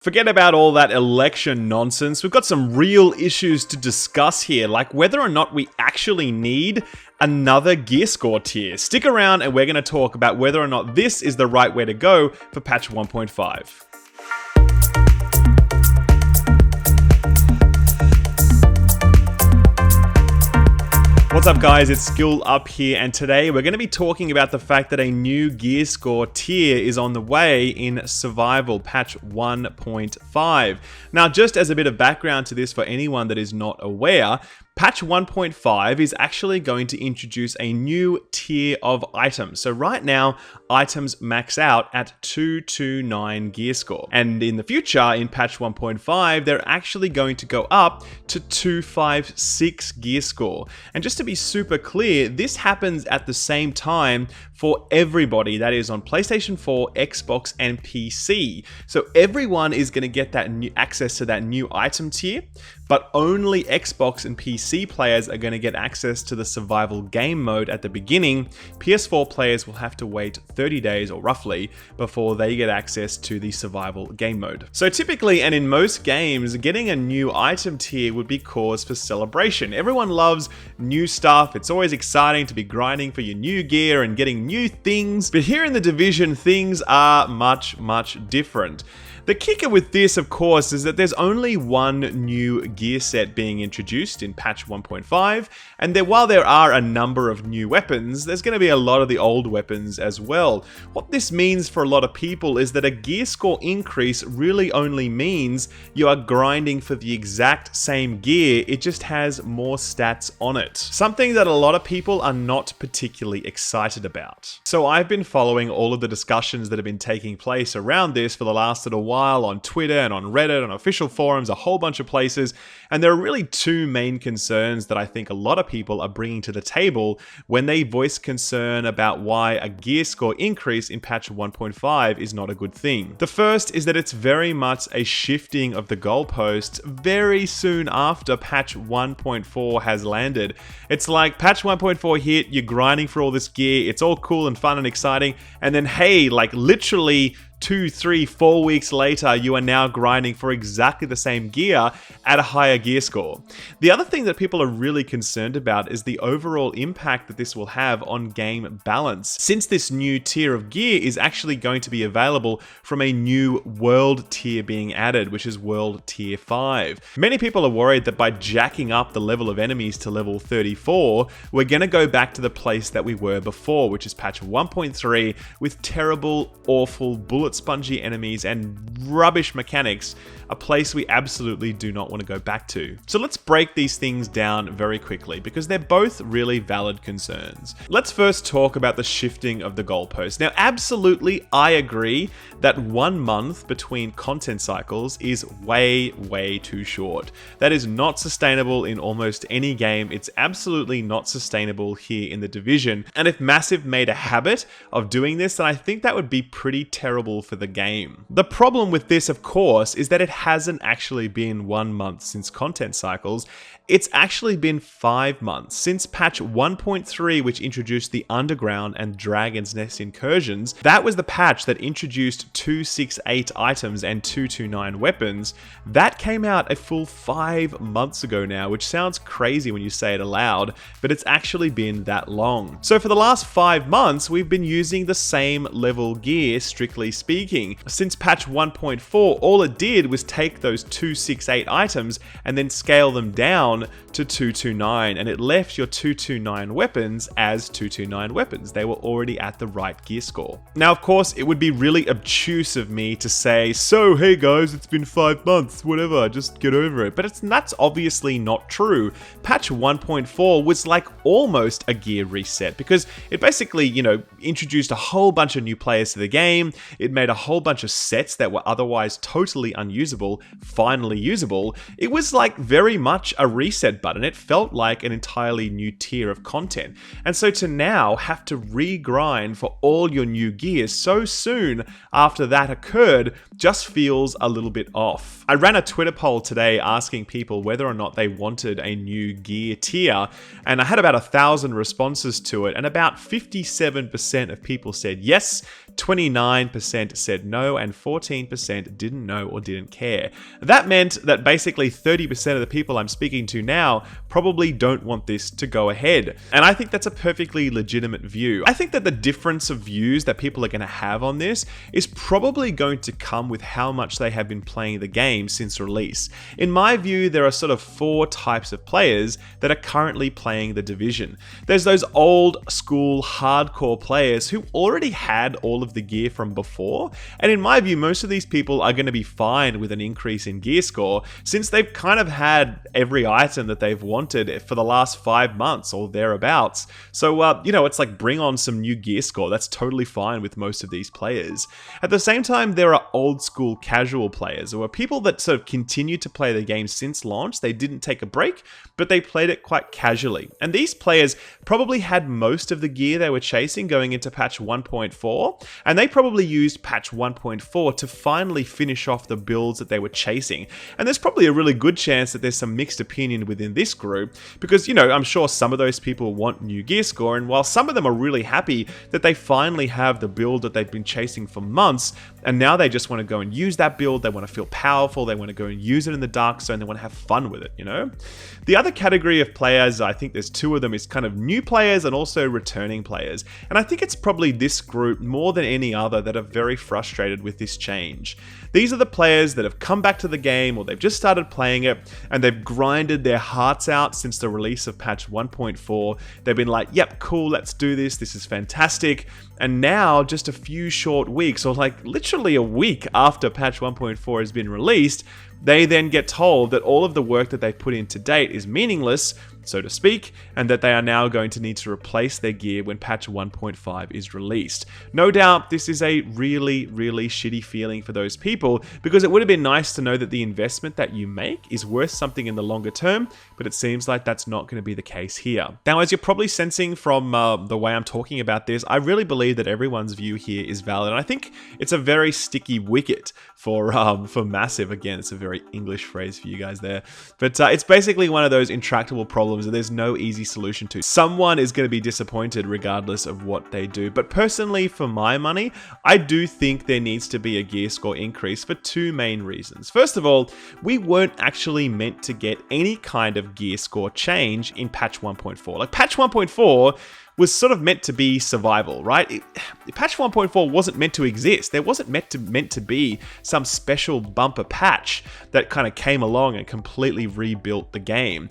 Forget about all that election nonsense. We've got some real issues to discuss here, like whether or not we actually need another gear score tier. Stick around and we're going to talk about whether or not this is the right way to go for patch 1.5. What's up guys, it's Skill Up here, and today we're going to be talking about the fact that a new gear score tier is on the way in Survival patch 1.5. Now, just as a bit of background to this for anyone that is not aware, patch 1.5 is actually going to introduce a new tier of items. So right now, items max out at 229 gear score. And in the future, in patch 1.5, they're actually going to go up to 256 gear score. And just to be super clear, this happens at the same time for everybody that is on PlayStation 4, Xbox, and PC. So everyone is going to get that new access to that new item tier, but only Xbox and PC players are going to get access to the survival game mode at the beginning. PS4 players will have to wait 30 days or roughly before they get access to the survival game mode. So typically, and in most games, getting a new item tier would be cause for celebration. Everyone loves new stuff. It's always exciting to be grinding for your new gear and getting new things. But here in the Division, things are much different. The kicker with this, of course, is that there's only one new gear set being introduced in patch 1.5, and while there are a number of new weapons, there's going to be a lot of the old weapons as well. What this means for a lot of people is that a gear score increase really only means you are grinding for the exact same gear, it just has more stats on it. Something that a lot of people are not particularly excited about. So I've been following all of the discussions that have been taking place around this for the last little while on Twitter and on Reddit, on official forums, a whole bunch of places, and there are really two main concerns that I think a lot of people are bringing to the table when they voice concern about why a gear score increase in patch 1.5 is not a good thing. The first is that it's very much a shifting of the goalposts very soon after patch 1.4 has landed. It's like patch 1.4 hit, you're grinding for all this gear, it's all cool and fun and exciting, and then hey, like literally 2, 3, 4 weeks later, you are now grinding for exactly the same gear at a higher gear score. The other thing that people are really concerned about is the overall impact that this will have on game balance, since this new tier of gear is actually going to be available from a new world tier being added, which is world tier 5. Many people are worried that by jacking up the level of enemies to level 34, we're going to go back to the place that we were before, which is patch 1.3 with terrible, awful, bullet spongy enemies and rubbish mechanics, a place we absolutely do not want to go back to. So let's break these things down very quickly because they're both really valid concerns. Let's first talk about the shifting of the goalposts. Now, absolutely, I agree that 1 month between content cycles is way too short. That is not sustainable in almost any game. It's absolutely not sustainable here in the Division. And if Massive made a habit of doing this, then I think that would be pretty terrible for the game. The problem with this, of course, is that it hasn't actually been 1 month since content cycles. It's actually been 5 months since patch 1.3, which introduced the Underground and Dragon's Nest incursions. That was the patch that introduced 268 items and 229 weapons. That came out a full 5 months ago now, which sounds crazy when you say it aloud, but it's actually been that long. So for the last 5 months, we've been using the same level gear, strictly speaking. Since patch 1.4, all it did was take those 268 items and then scale them down to 229, and it left your 229 weapons as 229 weapons. They were already at the right gear score. Now, of course, it would be really obtuse of me to say, so hey guys, it's been 5 months, whatever, just get over it. But that's obviously not true. Patch 1.4 was like almost a gear reset because it basically, introduced a whole bunch of new players to the game. It made a whole bunch of sets that were otherwise totally unusable finally usable. It was like very much a reset button. It felt like an entirely new tier of content. And so to now have to regrind for all your new gear so soon after that occurred just feels a little bit off. I ran a Twitter poll today asking people whether or not they wanted a new gear tier, and I had about 1,000 responses to it, and about 57% of people said yes, 29% 30% said no, and 14% didn't know or didn't care. That meant that basically 30% of the people I'm speaking to now probably don't want this to go ahead. And I think that's a perfectly legitimate view. I think that the difference of views that people are going to have on this is probably going to come with how much they have been playing the game since release. In my view, there are sort of 4 types of players that are currently playing the division. There's those old school hardcore players who already had all of the gear from before, and in my view, most of these people are going to be fine with an increase in gear score since they've kind of had every item that they've wanted for the last 5 months or thereabouts. So, it's like bring on some new gear score. That's totally fine with most of these players. At the same time, there are old school casual players, or people that sort of continue to play the game since launch. They didn't take a break, but they played it quite casually. And these players probably had most of the gear they were chasing going into patch 1.4, and they probably used patch 1.4 to finally finish off the builds that they were chasing. And there's probably a really good chance that there's some mixed opinion within this group, because, I'm sure some of those people want new gear score, and while some of them are really happy that they finally have the build that they've been chasing for months, and now they just want to go and use that build, they want to feel powerful, they want to go and use it in the dark zone, they want to have fun with it, The other category of players, I think there's 2 of them, is kind of new players and also returning players. And I think it's probably this group more than any other that are very frustrated with this change. These are the players that have come back to the game, or they've just started playing it, and they've grinded their hearts out since the release of patch 1.4. They've been like, yep, cool, let's do this, this is fantastic. And now, just a few short weeks, or like literally a week after patch 1.4 has been released, they then get told that all of the work that they've put in to date is meaningless, so to speak, and that they are now going to need to replace their gear when patch 1.5 is released. No doubt this is a really, really shitty feeling for those people, because it would have been nice to know that the investment that you make is worth something in the longer term, but it seems like that's not going to be the case here. Now, as you're probably sensing from the way I'm talking about this, I really believe that everyone's view here is valid, and I think it's a very sticky wicket for Massive. Again, it's a very English phrase for you guys there, but it's basically one of those intractable problems that there's no easy solution to. Someone is going to be disappointed regardless of what they do, but personally, for my money, I do think there needs to be a gear score increase for 2 main reasons. First of all, we weren't actually meant to get any kind of gear score change in patch 1.4. Like, patch 1.4 was sort of meant to be survival, right? Patch 1.4 wasn't meant to exist. There wasn't meant to be some special bumper patch that kind of came along and completely rebuilt the game.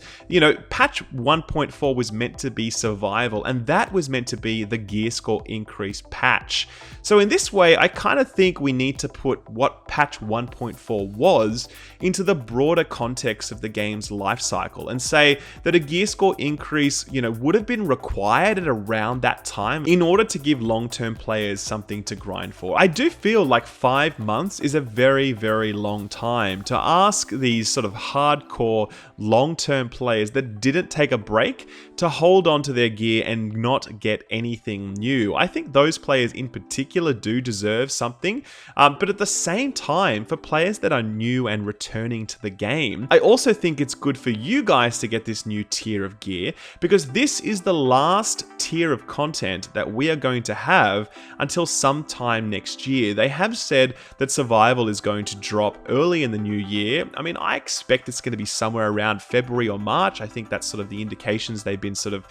Patch 1.4 was meant to be survival, and that was meant to be the gear score increase patch. So in this way, I kind of think we need to put what patch 1.4 was into the broader context of the game's life cycle, and say that a gear score increase, would have been required at around that time in order to give long-term players something to grind for. I do feel like 5 months is a very, very long time to ask these sort of hardcore long-term players that didn't take a break to hold on to their gear and not get anything new. I think those players in particular do deserve something, but at the same time, for players that are new and returning to the game, I also think it's good for you guys to get this new tier of gear, because this is the last tier of content that we are going to have until sometime next year. They have said that survival is going to drop early in the new year. I mean, I expect it's going to be somewhere around February or March. I think that's sort of the indications they've been sort of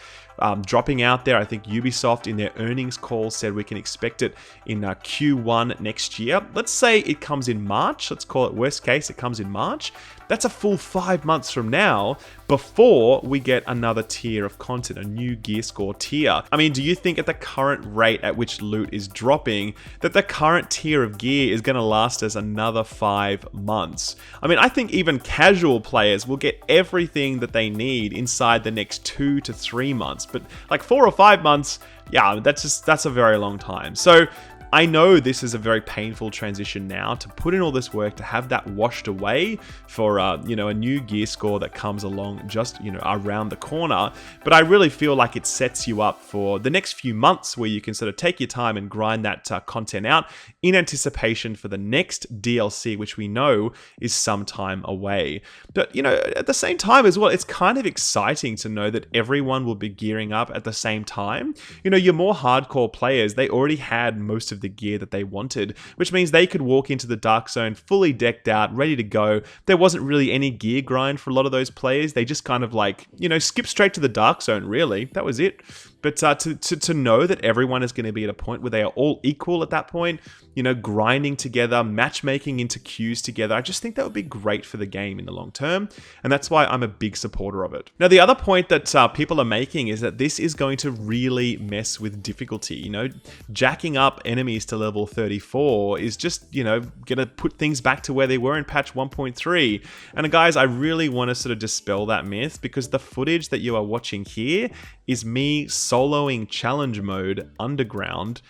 dropping out there. I think Ubisoft in their earnings call said we can expect it in Q1 next year. Let's say it comes in March. Let's call it worst case, it comes in March. That's a full 5 months from now before we get another tier of content, a new gear score tier. I mean, do you think at the current rate at which loot is dropping, that the current tier of gear is going to last us another 5 months? I mean, I think even casual players will get everything that they need inside the next 2 to 3 months. But like 4 or 5 months, yeah, that's a very long time. So I know this is a very painful transition now to put in all this work to have that washed away for a new gear score that comes along just around the corner. But I really feel like it sets you up for the next few months where you can sort of take your time and grind that content out in anticipation for the next DLC, which we know is some time away. But at the same time as well, it's kind of exciting to know that everyone will be gearing up at the same time. Your more hardcore players, they already had most of of the gear that they wanted, which means they could walk into the Dark Zone fully decked out, ready to go. There wasn't really any gear grind for a lot of those players. They just kind of like, you know, skip straight to the Dark Zone, really. That was it. But to know that everyone is going to be at a point where they are all equal at that point, you know, grinding together, matchmaking into queues together, I just think that would be great for the game in the long term. And that's why I'm a big supporter of it. Now, the other point that people are making is that this is going to really mess with difficulty. You know, jacking up enemies to level 34 is just, you know, going to put things back to where they were in patch 1.3. And guys, I really want to sort of dispel that myth, because the footage that you are watching here is me soloing challenge mode underground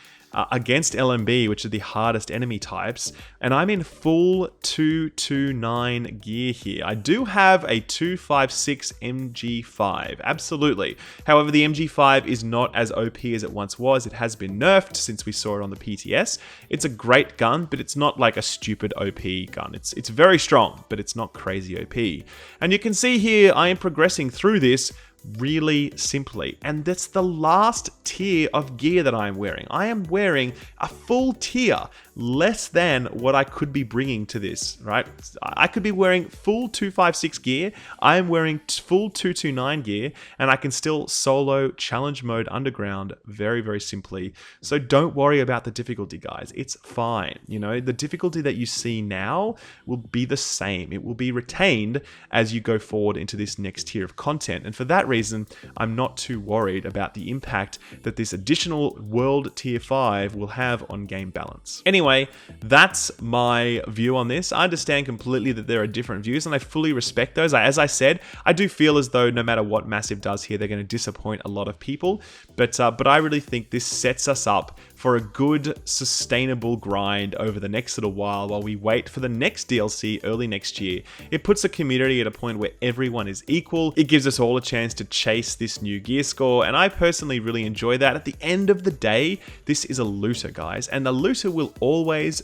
against LMB, which are the hardest enemy types, and I'm in full 229 gear here. I do have a 256 MG5, absolutely. However, the MG5 is not as OP as it once was. It has been nerfed since we saw it on the PTS. It's a great gun, but it's not like a stupid OP gun. It's very strong, but it's not crazy OP. And you can see here, I am progressing through this really simply, and that's the last tier of gear that I am wearing. I am wearing a full tier less than what I could be bringing to this, right? I could be wearing full 256 gear, I am wearing full 229 gear, and I can still solo challenge mode underground very, very simply. So don't worry about the difficulty, guys. It's fine. You know, the difficulty that you see now will be the same. It will be retained as you go forward into this next tier of content, and for that reason, I'm not too worried about the impact that this additional World Tier 5 will have on game balance. Anyway, that's my view on this. I understand completely that there are different views, and I fully respect those. As I said, I do feel as though no matter what Massive does here, they're going to disappoint a lot of people, but I really think this sets us up for a good, sustainable grind over the next little while we wait for the next DLC early next year. It puts the community at a point where everyone is equal. It gives us all a chance to chase this new gear score, and I personally really enjoy that. At the end of the day, this is a looter, guys, and the looter will always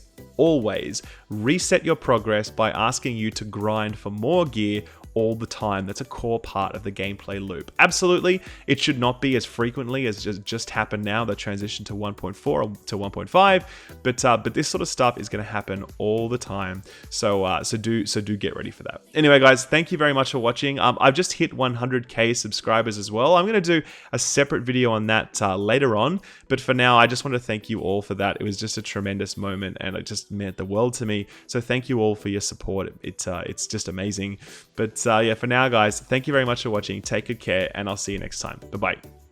reset your progress by asking you to grind for more gear all the time. That's a core part of the gameplay loop. Absolutely, it should not be as frequently as just happened now, the transition to 1.4 to 1.5, but this sort of stuff is going to happen all the time. So do get ready for that. Anyway, guys, thank you very much for watching. I've just hit 100k subscribers as well. I'm going to do a separate video on that later on, but for now, I just want to thank you all for that. It was just a tremendous moment, and it just meant the world to me. So thank you all for your support. It's just amazing. But yeah, for now, guys, thank you very much for watching. Take good care, and I'll see you next time. Bye-bye.